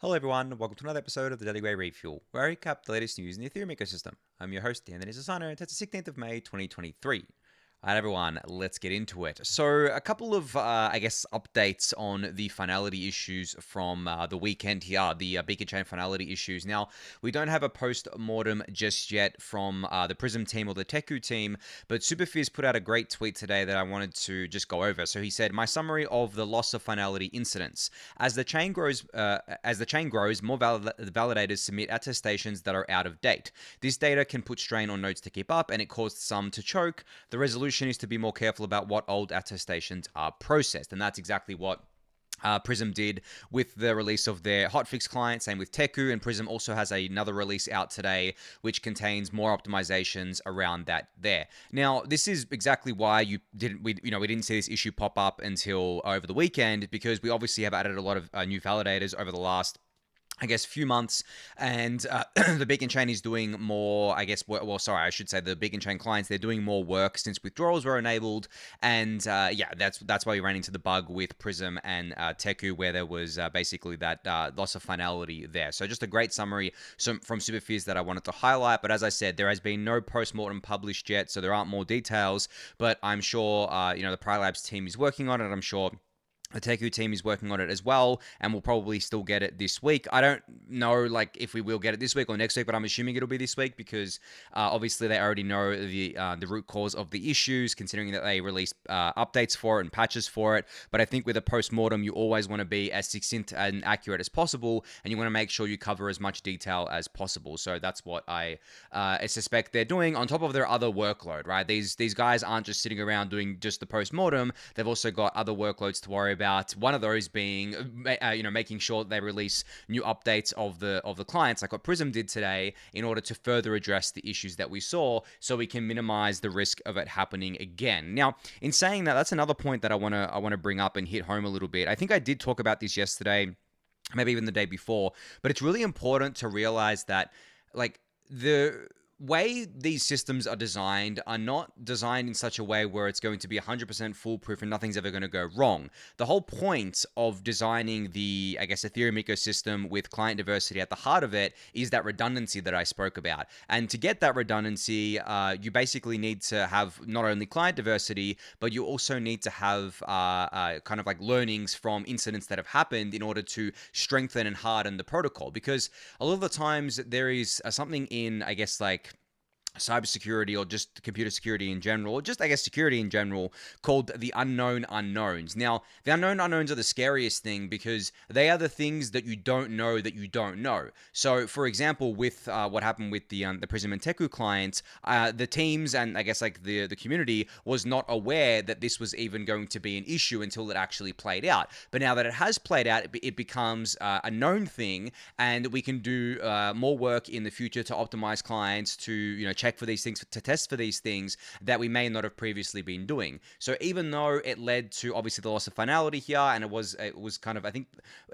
Hello everyone, welcome to another episode of the Daily Gwei Refuel, where I recap the latest news in the Ethereum ecosystem. I'm your host, Anthony Sassano, and it's the 16th of May, 2023. Alright everyone, let's get into it. So a couple of, updates on the finality issues from the weekend here, the Beacon Chain finality issues. Now, we don't have a post-mortem just yet from the Prism team or the Teku team, but Superfizz put out a great tweet today that I wanted to just go over. So he said, my summary of the loss of finality incidents. As the chain grows, more validators submit attestations that are out of date. This data can put strain on nodes to keep up, and it caused some to choke. The resolution is to be more careful about what old attestations are processed, and that's exactly what Prism did with the release of their hotfix client, same with Teku, and Prism also has another release out today which contains more optimizations around that there. Now, this is exactly why we didn't see this issue pop up until over the weekend, because we obviously have added a lot of new validators over the last few months, and the Beacon Chain is doing more, I should say the Beacon Chain clients, they're doing more work since withdrawals were enabled, and that's why we ran into the bug with Prism and Teku, where there was basically that loss of finality there. So just a great summary from Superfizz that I wanted to highlight, but as I said, there has been no post-mortem published yet, so there aren't more details, but I'm sure, the Prylabs team is working on it. I'm sure the Teku team is working on it as well, and we'll probably still get it this week. I don't know, if we will get it this week or next week, but I'm assuming it'll be this week because obviously they already know the root cause of the issues, considering that they released updates for it and patches for it. But I think with a post-mortem, you always want to be as succinct and accurate as possible, and you want to make sure you cover as much detail as possible. So that's what I suspect they're doing on top of their other workload, right? These guys aren't just sitting around doing just the post-mortem. They've also got other workloads to worry about. One of those being, making sure that they release new updates of the clients, like what Prism did today, in order to further address the issues that we saw, so we can minimize the risk of it happening again. Now, in saying that, that's another point that I want to bring up and hit home a little bit. I think I did talk about this yesterday, maybe even the day before, but it's really important to realize that, the way these systems are designed are not designed in such a way where it's going to be 100% foolproof and nothing's ever going to go wrong. The whole point of designing the, Ethereum ecosystem with client diversity at the heart of it is that redundancy that I spoke about. And to get that redundancy, you basically need to have not only client diversity, but you also need to have learnings from incidents that have happened in order to strengthen and harden the protocol. Because a lot of the times there is something in, cybersecurity or just computer security in general, or just security in general, called the unknown unknowns. Now, the unknown unknowns are the scariest thing because they are the things that you don't know that you don't know. So, for example, with what happened with the Prism and Teku clients, the teams and the community was not aware that this was even going to be an issue until it actually played out. But now that it has played out, it becomes a known thing, and we can do more work in the future to optimize clients, to check for these things, to test for these things that we may not have previously been doing. So even though it led to obviously the loss of finality here, and it was kind of,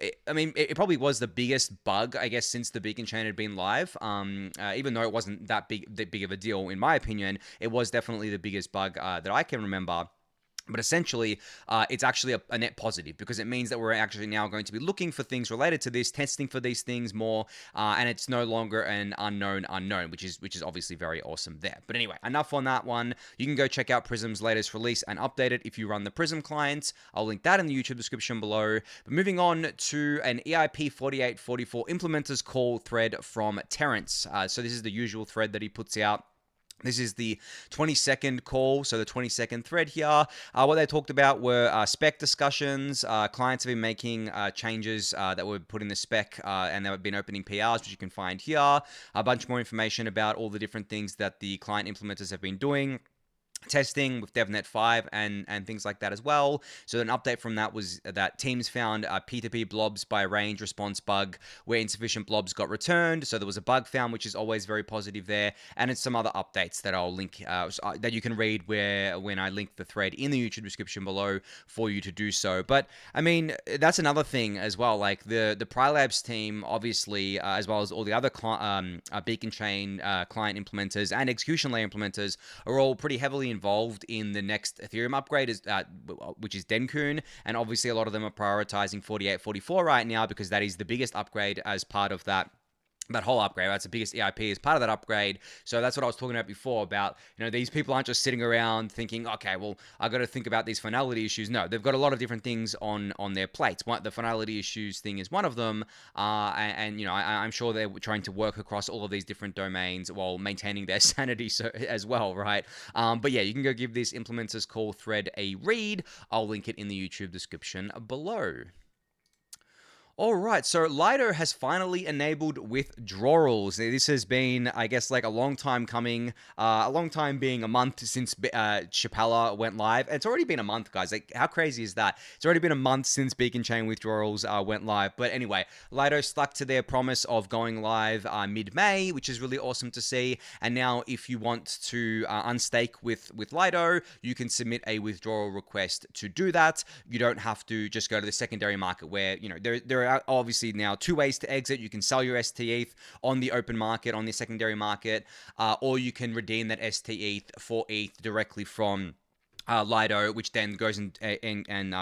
it probably was the biggest bug, since the Beacon Chain had been live. Even though it wasn't that big of a deal, in my opinion, it was definitely the biggest bug that I can remember. But essentially, it's actually a net positive, because it means that we're actually now going to be looking for things related to this, testing for these things more, and it's no longer an unknown unknown, which is obviously very awesome there. But anyway, enough on that one. You can go check out Prism's latest release and update it if you run the Prism clients. I'll link that in the YouTube description below. But moving on to an EIP 4844 implementers call thread from Terrence. So this is the usual thread that he puts out. This is the 22nd call, so the 22nd thread here. What they talked about were spec discussions. Clients have been making changes that were put in the spec, and they've been opening PRs, which you can find here. A bunch more information about all the different things that the client implementers have been doing. Testing with DevNet 5 and things like that as well. So an update from that was that teams found a P2P blobs by range response bug where insufficient blobs got returned. So there was a bug found, which is always very positive there. And it's some other updates that I'll link, that you can read when I link the thread in the YouTube description below for you to do so. But that's another thing as well. The Prylabs team, obviously, as well as all the other Beacon Chain client implementers and execution layer implementers, are all pretty heavily involved in the next Ethereum upgrade, which is Denkun, and obviously a lot of them are prioritizing 4844 right now because that is the biggest upgrade as part of that whole upgrade. That's the biggest EIP as part of that upgrade. So that's what I was talking about before about, these people aren't just sitting around thinking, okay, well, I got to think about these finality issues. No, they've got a lot of different things on their plates. The finality issues thing is one of them. I'm sure they're trying to work across all of these different domains while maintaining their sanity as well, right? But yeah, you can go give this implementers call thread a read. I'll link it in the YouTube description below. All right, so Lido has finally enabled withdrawals. This has been, I guess, like a long time coming, a long time being a month since Chapala went live. It's already been a month, guys. Like, how crazy is that? It's already been a month since Beacon Chain withdrawals went live. But anyway, Lido stuck to their promise of going live mid-May, which is really awesome to see. And now, if you want to unstake with Lido, you can submit a withdrawal request to do that. You don't have to just go to the secondary market where, there are obviously now two ways to exit. You can sell your stETH on the open market, on the secondary market, or you can redeem that stETH for ETH directly from Lido, which then goes and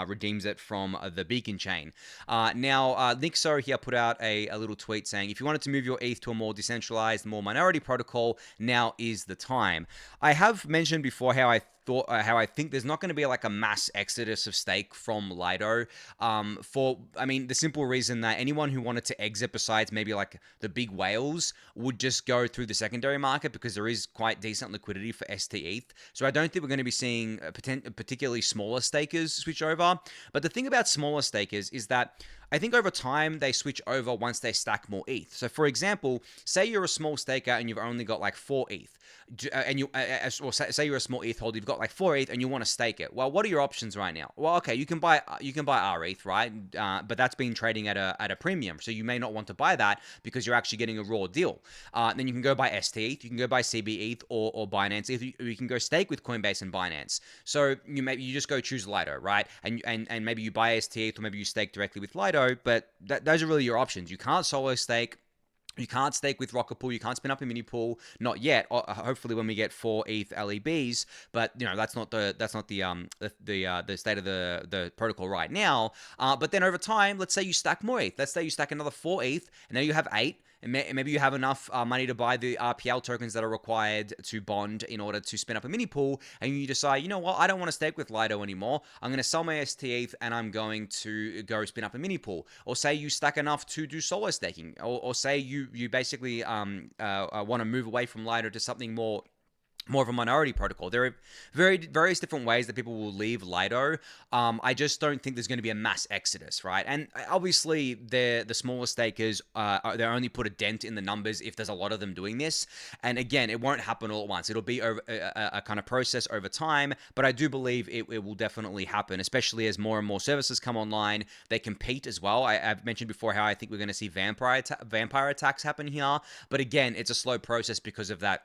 redeems it from the Beacon chain. Now, Nixo here put out a little tweet saying, if you wanted to move your ETH to a more decentralized, more minority protocol, now is the time. I have mentioned before how I think there's not going to be like a mass exodus of stake from Lido. The simple reason that anyone who wanted to exit besides maybe like the big whales would just go through the secondary market because there is quite decent liquidity for stETH. So I don't think we're going to be seeing particularly smaller stakers switch over. But the thing about smaller stakers is that I think over time they switch over once they stack more ETH. So for example, say you're a small staker and you've only got like 4 ETH. Or say you're a small ETH holder, you've got like 4 ETH and you want to stake it. Well, what are your options right now? Well, okay, you can buy RETH, right? But that's been trading at a premium, so you may not want to buy that because you're actually getting a raw deal. Then you can go buy stETH, you can go buy CBETH or Binance ETH, or you can go stake with Coinbase and Binance. So you just go choose Lido, right? And maybe you buy stETH or maybe you stake directly with Lido, but those are really your options. You can't solo stake. You can't stake with Rocket Pool. You can't spin up a mini pool. Not yet. Hopefully, when we get 4 ETH LEBs, but that's not the state of the protocol right now. But then over time, let's say you stack more ETH. Let's say you stack another 4 ETH, and now you have 8. And maybe you have enough money to buy the RPL tokens that are required to bond in order to spin up a mini pool, and you decide, you know what, I don't want to stake with Lido anymore. I'm going to sell my stETH and I'm going to go spin up a mini pool. Or say you stack enough to do solo staking, or say you basically want to move away from Lido to something more of a minority protocol. There are various different ways that people will leave Lido. I just don't think there's going to be a mass exodus, right? And obviously, the smaller stakers, they only put a dent in the numbers if there's a lot of them doing this. And again, it won't happen all at once. It'll be a kind of process over time, but I do believe it will definitely happen, especially as more and more services come online. They compete as well. I've mentioned before how I think we're going to see vampire attacks happen here. But again, it's a slow process because of that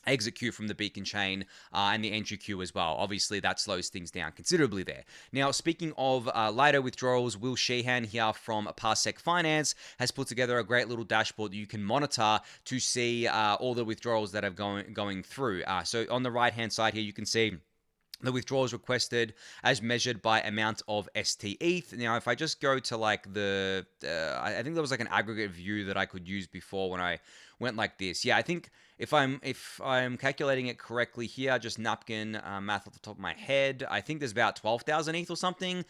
exit queue from the Beacon chain and the entry queue as well. Obviously, that slows things down considerably there. Now, speaking of Lido withdrawals, Will Sheehan here from Parsec Finance has put together a great little dashboard that you can monitor to see all the withdrawals that are going through. So on the right-hand side here, you can see the withdrawals requested as measured by amount of stETH. Now, if I just go to like I think there was like an aggregate view that I could use before when I went like this. Yeah, I think if I'm calculating it correctly here, just napkin math off the top of my head, I think there's about 12,000 ETH or something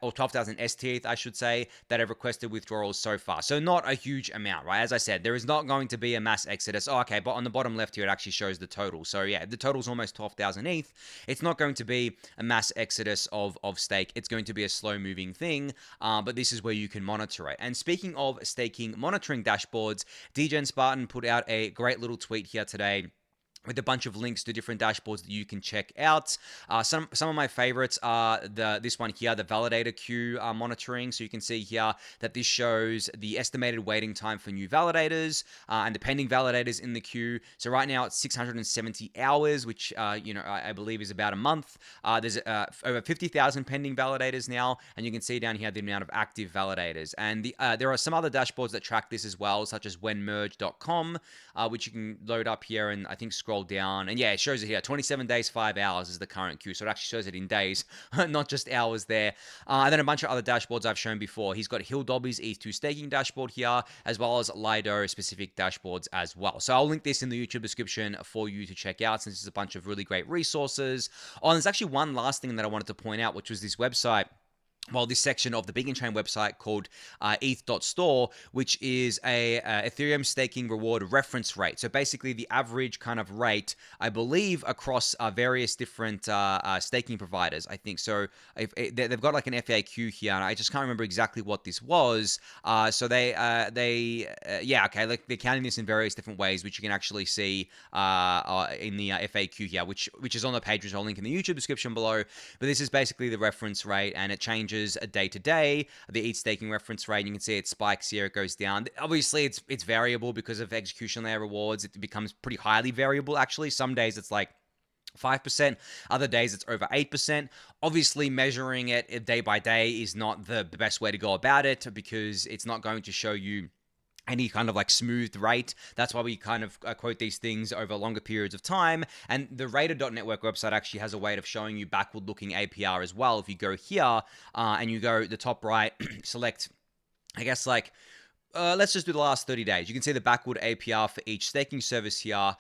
or 12,000 stETH, I should say, that have requested withdrawals so far. So not a huge amount, right? As I said, there is not going to be a mass exodus. Oh, okay, but on the bottom left here, it actually shows the total. So yeah, the total's almost 12,000 ETH. It's not going to be a mass exodus of stake. It's going to be a slow moving thing, but this is where you can monitor it. And speaking of staking monitoring dashboards, DGen Spartan put out a great little tweet here today with a bunch of links to different dashboards that you can check out. Some of my favorites are this one here, the validator queue monitoring. So you can see here that this shows the estimated waiting time for new validators and the pending validators in the queue. So right now it's 670 hours, which I believe is about a month. There's over 50,000 pending validators now, and you can see down here the amount of active validators. And there are some other dashboards that track this as well, such as whenmerge.com, which you can load up here and I think scroll scroll down, and yeah, it shows it here. 27 days, 5 hours is the current queue. So it actually shows it in days, not just hours there. And then a bunch of other dashboards I've shown before. He's got Hill Dobby's ETH2 staking dashboard here, as well as Lido specific dashboards as well. So I'll link this in the YouTube description for you to check out, since it's a bunch of really great resources. Oh, and there's actually one last thing that I wanted to point out, which was this website. Well, this section of the Beacon Chain website called ETH.store, which is a Ethereum staking reward reference rate. So basically the average kind of rate, I believe, across various different staking providers, I think. So they've got like an FAQ here, and I just can't remember exactly what this was. So yeah, okay, like they're counting this in various different ways, which you can actually see in the FAQ here, which is on the page, which I'll link in the YouTube description below. But this is basically the reference rate, and it changes a day to day. The ETH staking reference rate, you can see it spikes here, it goes down. Obviously, it's variable because of execution layer rewards. It becomes pretty highly variable, actually. Some days it's like 5%, other days it's over 8%. Obviously, measuring it day by day is not the best way to go about it, because it's not going to show you any kind of like smoothed rate. That's why we kind of quote these things over longer periods of time. And the Rater.network website actually has a way of showing you backward looking APR as well. If you go here and you go the top right, select, I guess, like, let's just do the last 30 days. You can see the backward APR for each staking service here.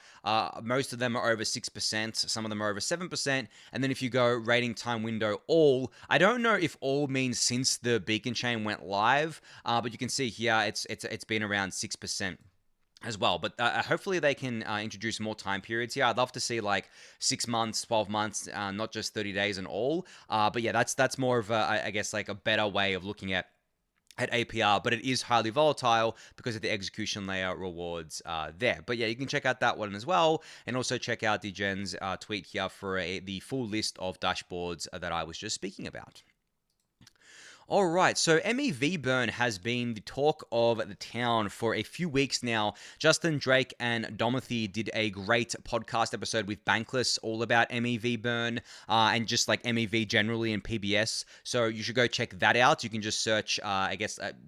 Most of them are over 6%. Some of them are over 7%. And then if you go rating time window all, I don't know if all means since the Beacon Chain went live, but you can see here it's been around 6% as well. But hopefully they can introduce more time periods here. I'd love to see like 6 months, 12 months, not just 30 days and all. But yeah, that's more of I guess like a better way of looking at APR, but it is highly volatile because of the execution layer rewards there. But yeah, you can check out that one as well, and also check out DGen's tweet here for the full list of dashboards that I was just speaking about. All right, so MEV burn has been the talk of the town for a few weeks now. Justin, Drake, and Domothy did a great podcast episode with Bankless all about MEV burn and just like MEV generally and PBS. So you should go check that out. You can just search,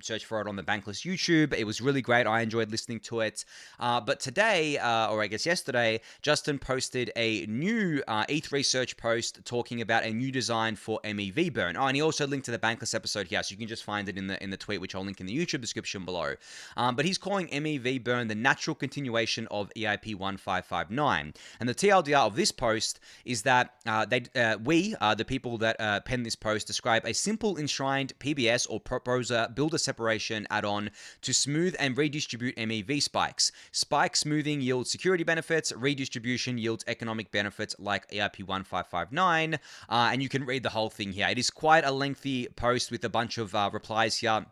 search for it on the Bankless YouTube. It was really great. I enjoyed listening to it. But today, or I guess yesterday, Justin posted a new ETH research post talking about a new design for MEV burn. Oh, and he also linked to the Bankless episode here, so you can just find it in the tweet, which I'll link in the YouTube description below. But he's calling MEV burn the natural continuation of EIP 1559. And the TLDR of this post is that the people that penned this post, describe a simple enshrined PBS or proposer builder separation add-on to smooth and redistribute MEV spikes. Spike smoothing yields security benefits, redistribution yields economic benefits like EIP 1559, and you can read the whole thing here. It is quite a lengthy post with a bunch of replies here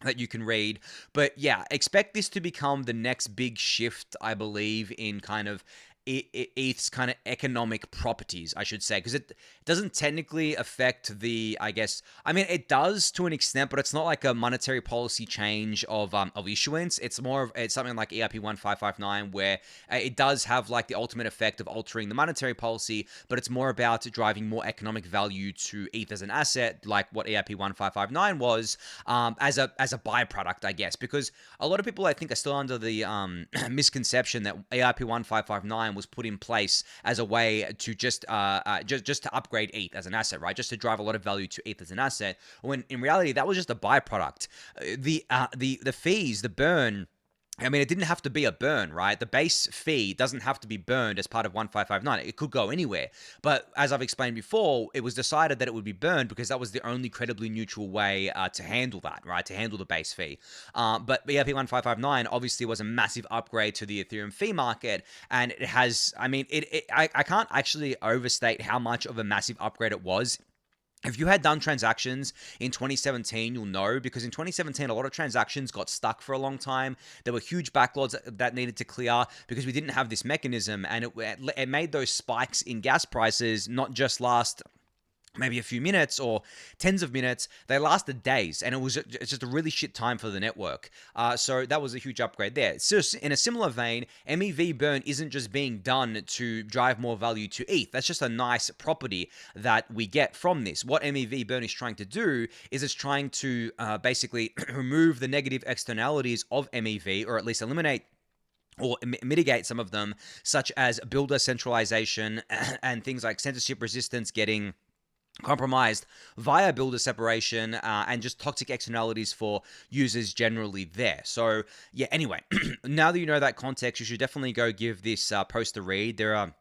that you can read. But yeah, expect this to become the next big shift, I believe, in kind of ETH's kind of economic properties, I should say, because it doesn't technically affect the, I mean, it does to an extent, but it's not like a monetary policy change of issuance. It's more of, it's something like EIP 1559, where it does have like the ultimate effect of altering the monetary policy, but it's more about driving more economic value to ETH as an asset, like what EIP 1559 was, as a byproduct, I guess, because a lot of people, I think, are still under the misconception that EIP 1559 was put in place as a way to just to upgrade ETH as an asset, right? Just to drive a lot of value to ETH as an asset. When in reality, that was just a byproduct. The fees, the burn, I mean, it didn't have to be a burn, right? The base fee doesn't have to be burned as part of 1559. It could go anywhere. But as I've explained before, it was decided that it would be burned because that was the only credibly neutral way to handle that, right? To handle the base fee. But EIP 1559 obviously was a massive upgrade to the Ethereum fee market. And it has, I mean, I can't actually overstate how much of a massive upgrade it was. If you had done transactions in 2017, you'll know, because in 2017, a lot of transactions got stuck for a long time. There were huge backlogs that needed to clear because we didn't have this mechanism, and it made those spikes in gas prices not just last maybe a few minutes or tens of minutes. They lasted days, and it's just a really shit time for the network. So that was a huge upgrade there. So in a similar vein, MEV burn isn't just being done to drive more value to ETH. That's just a nice property that we get from this. What MEV burn is trying to do is it's trying to basically remove the negative externalities of MEV, or at least eliminate or mitigate some of them, such as builder centralization and things like censorship resistance getting compromised via builder separation and just toxic externalities for users generally there. So yeah, anyway, now that you know that context, you should definitely go give this post a read. There are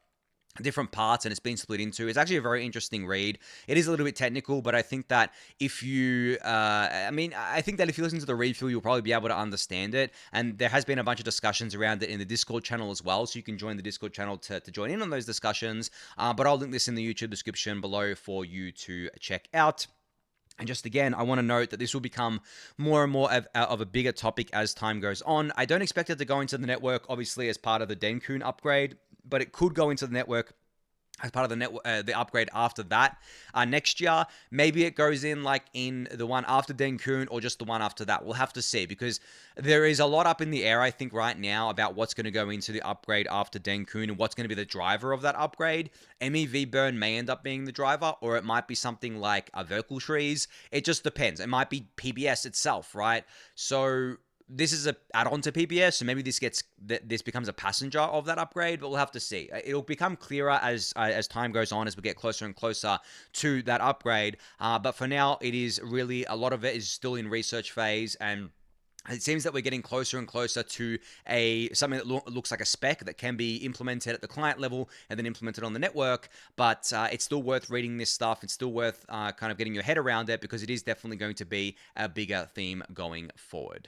different parts and it's been split into. It's actually a very interesting read. It is a little bit technical, but I think that if you I think that if you listen to the refuel, you'll probably be able to understand it. And there has been a bunch of discussions around it in the Discord channel as well, so you can join the Discord channel to join in on those discussions. But I'll link this in the YouTube description below for you to check out. And just again, I want to note that this will become more and more of a bigger topic as time goes on. I don't expect it to go into the network, obviously, as part of the Denkun upgrade, but it could go into the network as part of the upgrade after that next year. Maybe it goes in like in the one after Denkun or just the one after that. We'll have to see, because there is a lot up in the air, I think, right now about what's going to go into the upgrade after Denkun and what's going to be the driver of that upgrade. MEV burn may end up being the driver, or it might be something like a vocal trees. It just depends. It might be PBS itself, right? So this is a add-on to PBS, so maybe this becomes a passenger of that upgrade, but we'll have to see. It'll become clearer as time goes on, as we get closer and closer to that upgrade. But for now, it is really, a lot of it is still in research phase, and it seems that we're getting closer and closer to something that looks like a spec that can be implemented at the client level and then implemented on the network. But it's still worth reading this stuff. It's still worth kind of getting your head around it, because it is definitely going to be a bigger theme going forward.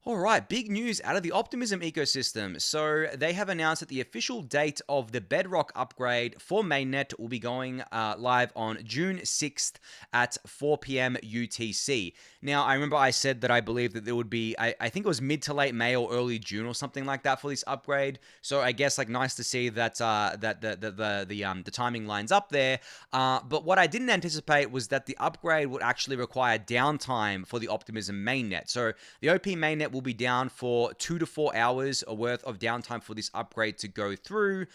All right, big news out of the Optimism ecosystem. So they have announced that the official date of the Bedrock upgrade for mainnet will be going live on June 6th at 4 p.m. UTC. Now, I remember I said that I believe that there would be, I think it was mid to late May or early June or something like that for this upgrade. So I guess like nice to see that the timing lines up there. But what I didn't anticipate was that the upgrade would actually require downtime for the Optimism mainnet. So the OP mainnet will be down for 2 to 4 hours worth of downtime for this upgrade to go through,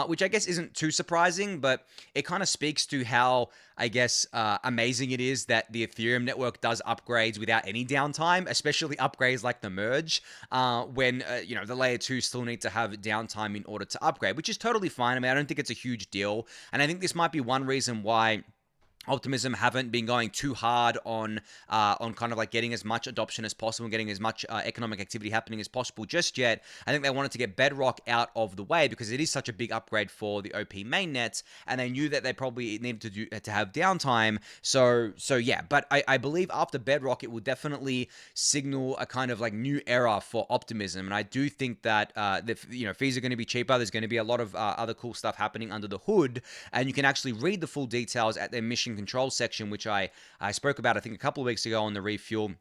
which I guess isn't too surprising, but it kind of speaks to how, I guess, amazing it is that the Ethereum network does upgrades without any downtime, especially upgrades like the merge, when the layer 2 still need to have downtime in order to upgrade, which is totally fine. I mean, I don't think it's a huge deal, and I think this might be one reason why Optimism haven't been going too hard on kind of like getting as much adoption as possible, getting as much economic activity happening as possible just yet. I think they wanted to get Bedrock out of the way because it is such a big upgrade for the OP mainnets, and they knew that they probably needed to have downtime. So yeah, but I believe after Bedrock, it will definitely signal a kind of like new era for Optimism, and I do think that fees are going to be cheaper. There's going to be a lot of other cool stuff happening under the hood, and you can actually read the full details at their mission control section, which I spoke about, I think, a couple of weeks ago on the Refuel.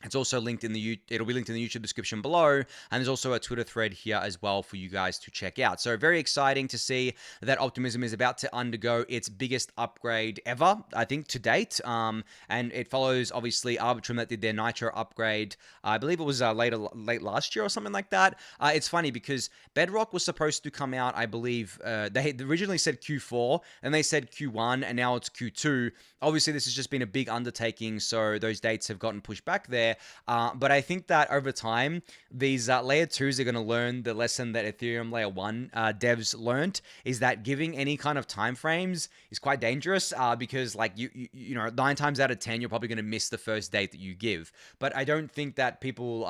It's also linked it'll be linked in the YouTube description below, and there's also a Twitter thread here as well for you guys to check out. So very exciting to see that Optimism is about to undergo its biggest upgrade ever, I think, to date. And it follows, obviously, Arbitrum that did their Nitro upgrade. I believe it was late last year or something like that. It's funny because Bedrock was supposed to come out, I believe, they had originally said Q4, and they said Q1, and now it's Q2. Obviously, this has just been a big undertaking, so those dates have gotten pushed back there. But I think that over time, these layer 2s are going to learn the lesson that Ethereum layer 1 devs learned, is that giving any kind of time frames is quite dangerous because, like, you know, 9 times out of 10, you're probably going to miss the first date that you give. But I don't think that people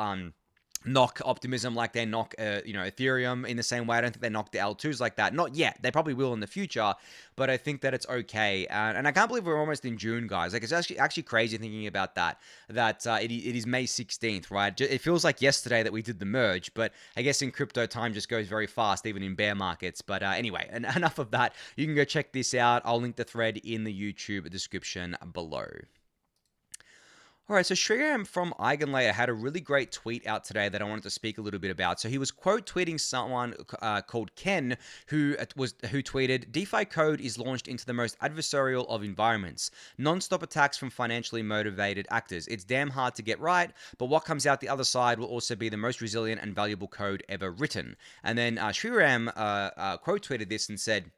knock Optimism like they knock Ethereum in the same way. I don't think they knock the L2s like that. Not yet. They probably will in the future, but I think that it's okay. And I can't believe we're almost in June, guys. Like, it's actually crazy thinking about that it is May 16th, right? It feels like yesterday that we did the merge, but I guess in crypto, time just goes very fast, even in bear markets. But anyway, enough of that. You can go check this out. I'll link the thread in the YouTube description below. All right, so Sriram from Eigenlayer had a really great tweet out today that I wanted to speak a little bit about. So he was quote tweeting someone called Ken, who tweeted, "DeFi code is launched into the most adversarial of environments. Non-stop attacks from financially motivated actors. It's damn hard to get right, but what comes out the other side will also be the most resilient and valuable code ever written." And then Sriram quote tweeted this and said,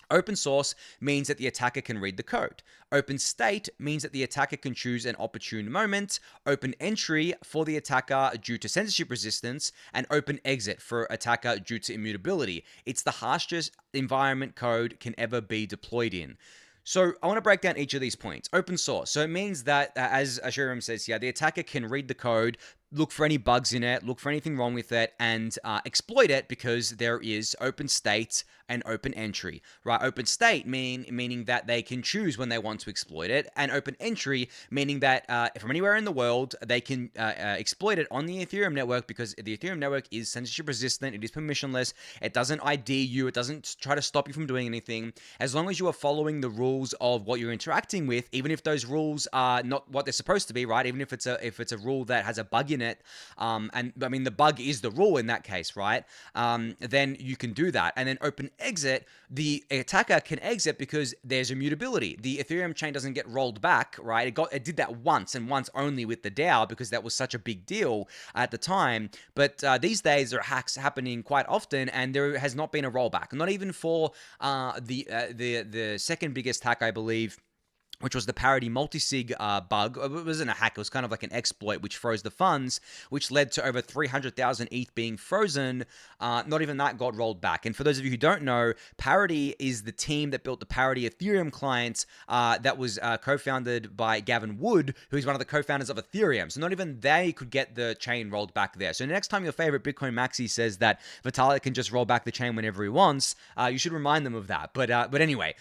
Open source means that the attacker can read the code. Open state means that the attacker can choose an opportune moment. Open entry for the attacker due to censorship resistance, and open exit for attacker due to immutability. It's the harshest environment code can ever be deployed in. So I want to break down each of these points. Open source. So it means that, as Asherim says here, the attacker can read the code, look for any bugs in it, look for anything wrong with it, and exploit it because there is open state and open entry, right? Open state meaning that they can choose when they want to exploit it, and open entry meaning that from anywhere in the world they can exploit it on the Ethereum network, because the Ethereum network is censorship resistant, it is permissionless, it doesn't ID you, it doesn't try to stop you from doing anything. As long as you are following the rules of what you're interacting with, even if those rules are not what they're supposed to be, right? Even if it's a rule that has a bug in it, and I mean the bug is the rule in that case, right? Then you can do that. And then open exit, the attacker can exit because there's immutability. The Ethereum chain doesn't get rolled back, right? It did that once and once only with the DAO because that was such a big deal at the time. But these days there are hacks happening quite often, and there has not been a rollback. Not even for the second biggest hack, I believe, which was the parity multisig bug. It wasn't a hack, it was kind of like an exploit which froze the funds, which led to over 300,000 ETH being frozen. Not even that got rolled back. And for those of you who don't know, Parity is the team that built the Parity Ethereum client that was co-founded by Gavin Wood, who's one of the co-founders of Ethereum. So not even they could get the chain rolled back there. So next time your favorite Bitcoin maxi says that Vitalik can just roll back the chain whenever he wants, you should remind them of that. But anyway,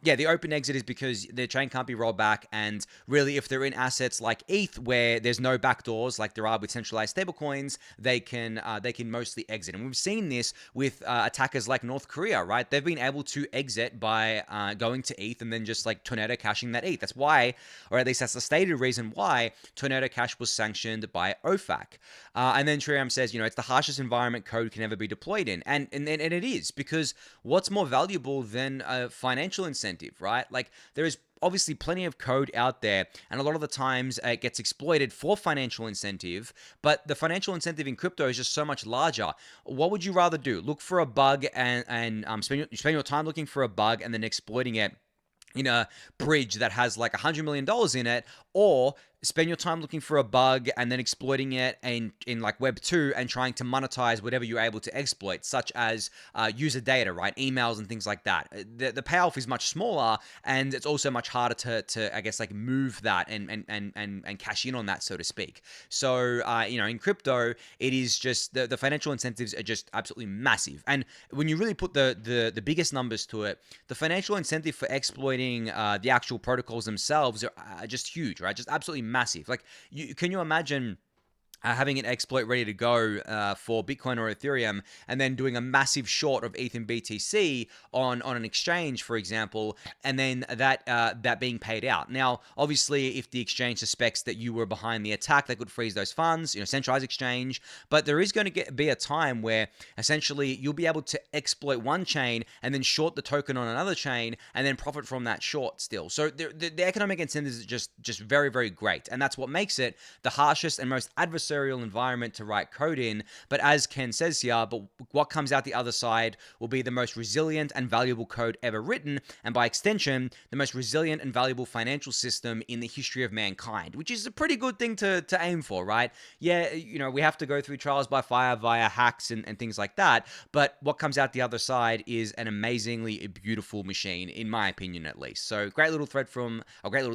yeah, the open exit is because the chain can't be rolled back, and really if they're in assets like ETH where there's no backdoors like there are with centralized stablecoins, they can mostly exit. And we've seen this with attackers like North Korea, right? They've been able to exit by going to ETH and then just like Tornado cashing that ETH. That's why, or at least that's the stated reason why, Tornado Cash was sanctioned by OFAC. And then Triam says, it's the harshest environment code can ever be deployed in. And it is, because what's more valuable than a financial incentive, right? Like there is obviously plenty of code out there, and a lot of the times it gets exploited for financial incentive, but the financial incentive in crypto is just so much larger. What would you rather do? Look for a bug and spend your time looking for a bug and then exploiting it in a bridge that has like $100 million in it, or spend your time looking for a bug and then exploiting it in like Web 2 and trying to monetize whatever you're able to exploit, such as user data, right? Emails and things like that. The payoff is much smaller, and it's also much harder to I guess like move that and cash in on that, so to speak. So in crypto, it is just the financial incentives are just absolutely massive. And when you really put the biggest numbers to it, the financial incentive for exploiting the actual protocols themselves are just huge, right? Just absolutely massive. Like, can you imagine having an exploit ready to go for Bitcoin or Ethereum, and then doing a massive short of ETH and BTC on an exchange, for example, and then that being paid out. Now, obviously, if the exchange suspects that you were behind the attack, they could freeze those funds, centralized exchange. But there is going to be a time where essentially you'll be able to exploit one chain and then short the token on another chain and then profit from that short still. So the economic incentives is just very, very great, and that's what makes it the harshest and most adversarial environment to write code in. But as Ken says here, but what comes out the other side will be the most resilient and valuable code ever written, and by extension, the most resilient and valuable financial system in the history of mankind, which is a pretty good thing to aim for, right? Yeah, we have to go through trials by fire via hacks and things like that, but what comes out the other side is an amazingly beautiful machine, in my opinion at least. So great little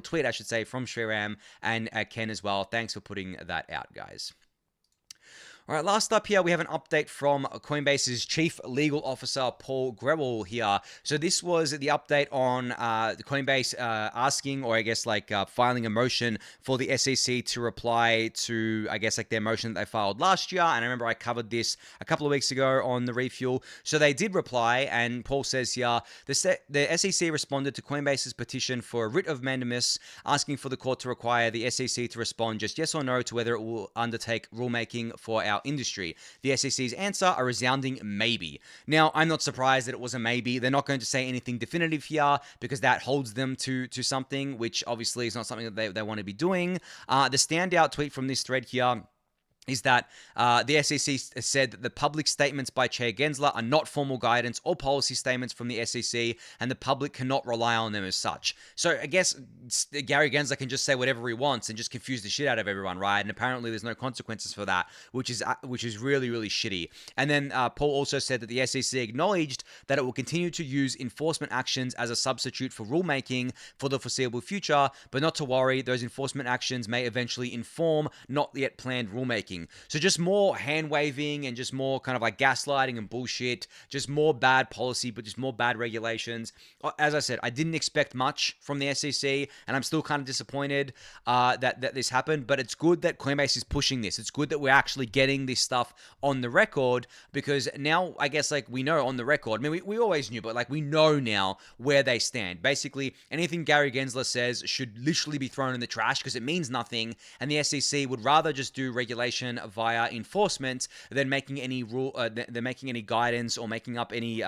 tweet, I should say, from Shriram and Ken as well. Thanks for putting that out, guys. All right, last up here, we have an update from Coinbase's Chief Legal Officer, Paul Grewal here. So this was the update on the Coinbase asking, or I guess like filing a motion for the SEC to reply to, I guess like their motion that they filed last year. And I remember I covered this a couple of weeks ago on the Refuel. So they did reply, and Paul says here, the SEC responded to Coinbase's petition for a writ of mandamus, asking for the court to require the SEC to respond just yes or no to whether it will undertake rulemaking for our industry. The SEC's answer, a resounding maybe. Now, I'm not surprised that it was a maybe. They're not going to say anything definitive here because that holds them to something, which obviously is not something that they want to be doing. The standout tweet from this thread here is that the SEC said that the public statements by Chair Gensler are not formal guidance or policy statements from the SEC, and the public cannot rely on them as such. So I guess Gary Gensler can just say whatever he wants and just confuse the shit out of everyone, right? And apparently there's no consequences for that, which is really, really shitty. And then Paul also said that the SEC acknowledged that it will continue to use enforcement actions as a substitute for rulemaking for the foreseeable future, but not to worry, those enforcement actions may eventually inform not yet planned rulemaking. So just more hand waving and just more kind of like gaslighting and bullshit, just more bad policy, but just more bad regulations. As I said, I didn't expect much from the SEC, and I'm still kind of disappointed that this happened, but it's good that Coinbase is pushing this. It's good that we're actually getting this stuff on the record, because now I guess like we know on the record, I mean, we always knew, but like we know now where they stand. Basically, anything Gary Gensler says should literally be thrown in the trash because it means nothing, and the SEC would rather just do regulation via enforcement than making any than making any guidance or making up any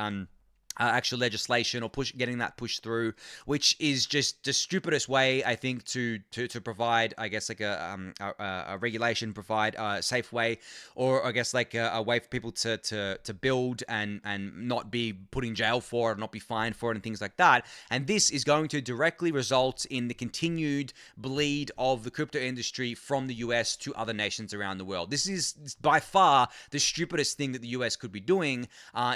actual legislation or getting that pushed through, which is just the stupidest way, I think, to provide, I guess, like a regulation, provide a safe way, or I guess like a way for people to build and not be put in jail for it, not be fined for it, and things like that. And this is going to directly result in the continued bleed of the crypto industry from the US to other nations around the world. This is by far the stupidest thing that the US could be doing,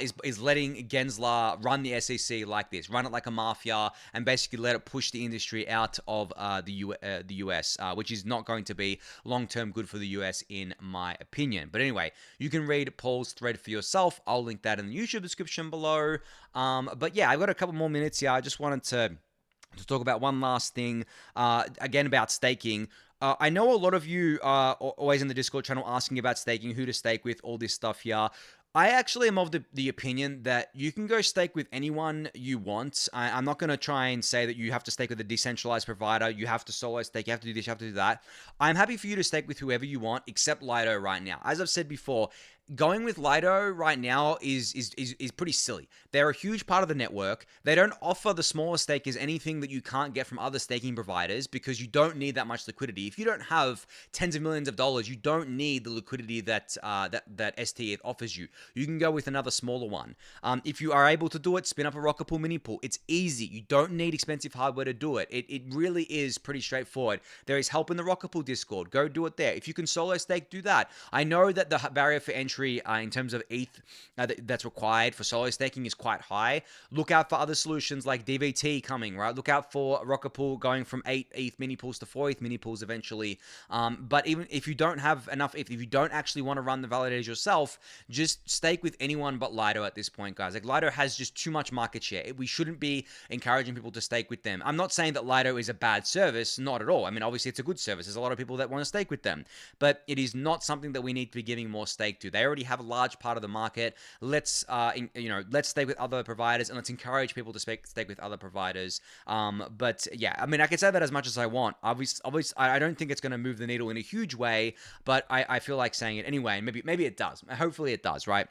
is letting Gensler run the SEC like this, run it like a mafia, and basically let it push the industry out of the US, which is not going to be long-term good for the US, in my opinion. But anyway, you can read Paul's thread for yourself. I'll link that in the YouTube description below. But yeah, I've got a couple more minutes here. I just wanted to talk about one last thing, again, about staking. I know a lot of you are always in the Discord channel asking about staking, who to stake with, all this stuff here. I actually am of the opinion that you can go stake with anyone you want. I'm not going to try and say that you have to stake with a decentralized provider, you have to solo stake, you have to do this, you have to do that. I'm happy for you to stake with whoever you want, except Lido right now. As I've said before, going with Lido right now is pretty silly. They're a huge part of the network. They don't offer the smaller stakers anything that you can't get from other staking providers, because you don't need that much liquidity. If you don't have tens of millions of dollars, you don't need the liquidity that stETH offers you. You can go with another smaller one. If you are able to do it, spin up a rocket pool mini pool. It's easy. You don't need expensive hardware to do it. It really is pretty straightforward. There is help in the rocket pool Discord. Go do it there. If you can solo stake, do that. I know that the barrier for entry in terms of ETH that's required for solo staking is quite high. Look out for other solutions like DVT coming, right? Look out for rocket pool going from 8 ETH mini pools to 4 ETH mini pools eventually. But even if you don't have enough, if you don't actually want to run the validators yourself, just stake with anyone but Lido at this point, guys. Like, Lido has just too much market share. We shouldn't be encouraging people to stake with them. I'm not saying that Lido is a bad service, not at all. I mean, obviously it's a good service. There's a lot of people that want to stake with them, but it is not something that we need to be giving more stake to. They already have a large part of the market. Let's let's stake with other providers, and let's encourage people to stake with other providers. But yeah, I mean, I can say that as much as I want. Obviously, I don't think it's going to move the needle in a huge way, but I feel like saying it anyway. Maybe it does. Hopefully it does, right?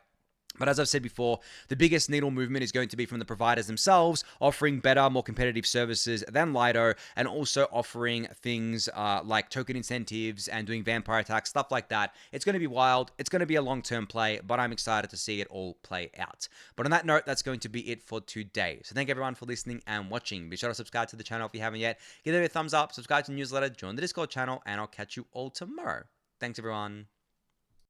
But as I've said before, the biggest needle movement is going to be from the providers themselves, offering better, more competitive services than Lido, and also offering things like token incentives and doing vampire attacks, stuff like that. It's going to be wild. It's going to be a long-term play, but I'm excited to see it all play out. But on that note, that's going to be it for today. So thank everyone for listening and watching. Be sure to subscribe to the channel if you haven't yet. Give it a thumbs up, subscribe to the newsletter, join the Discord channel, and I'll catch you all tomorrow. Thanks, everyone.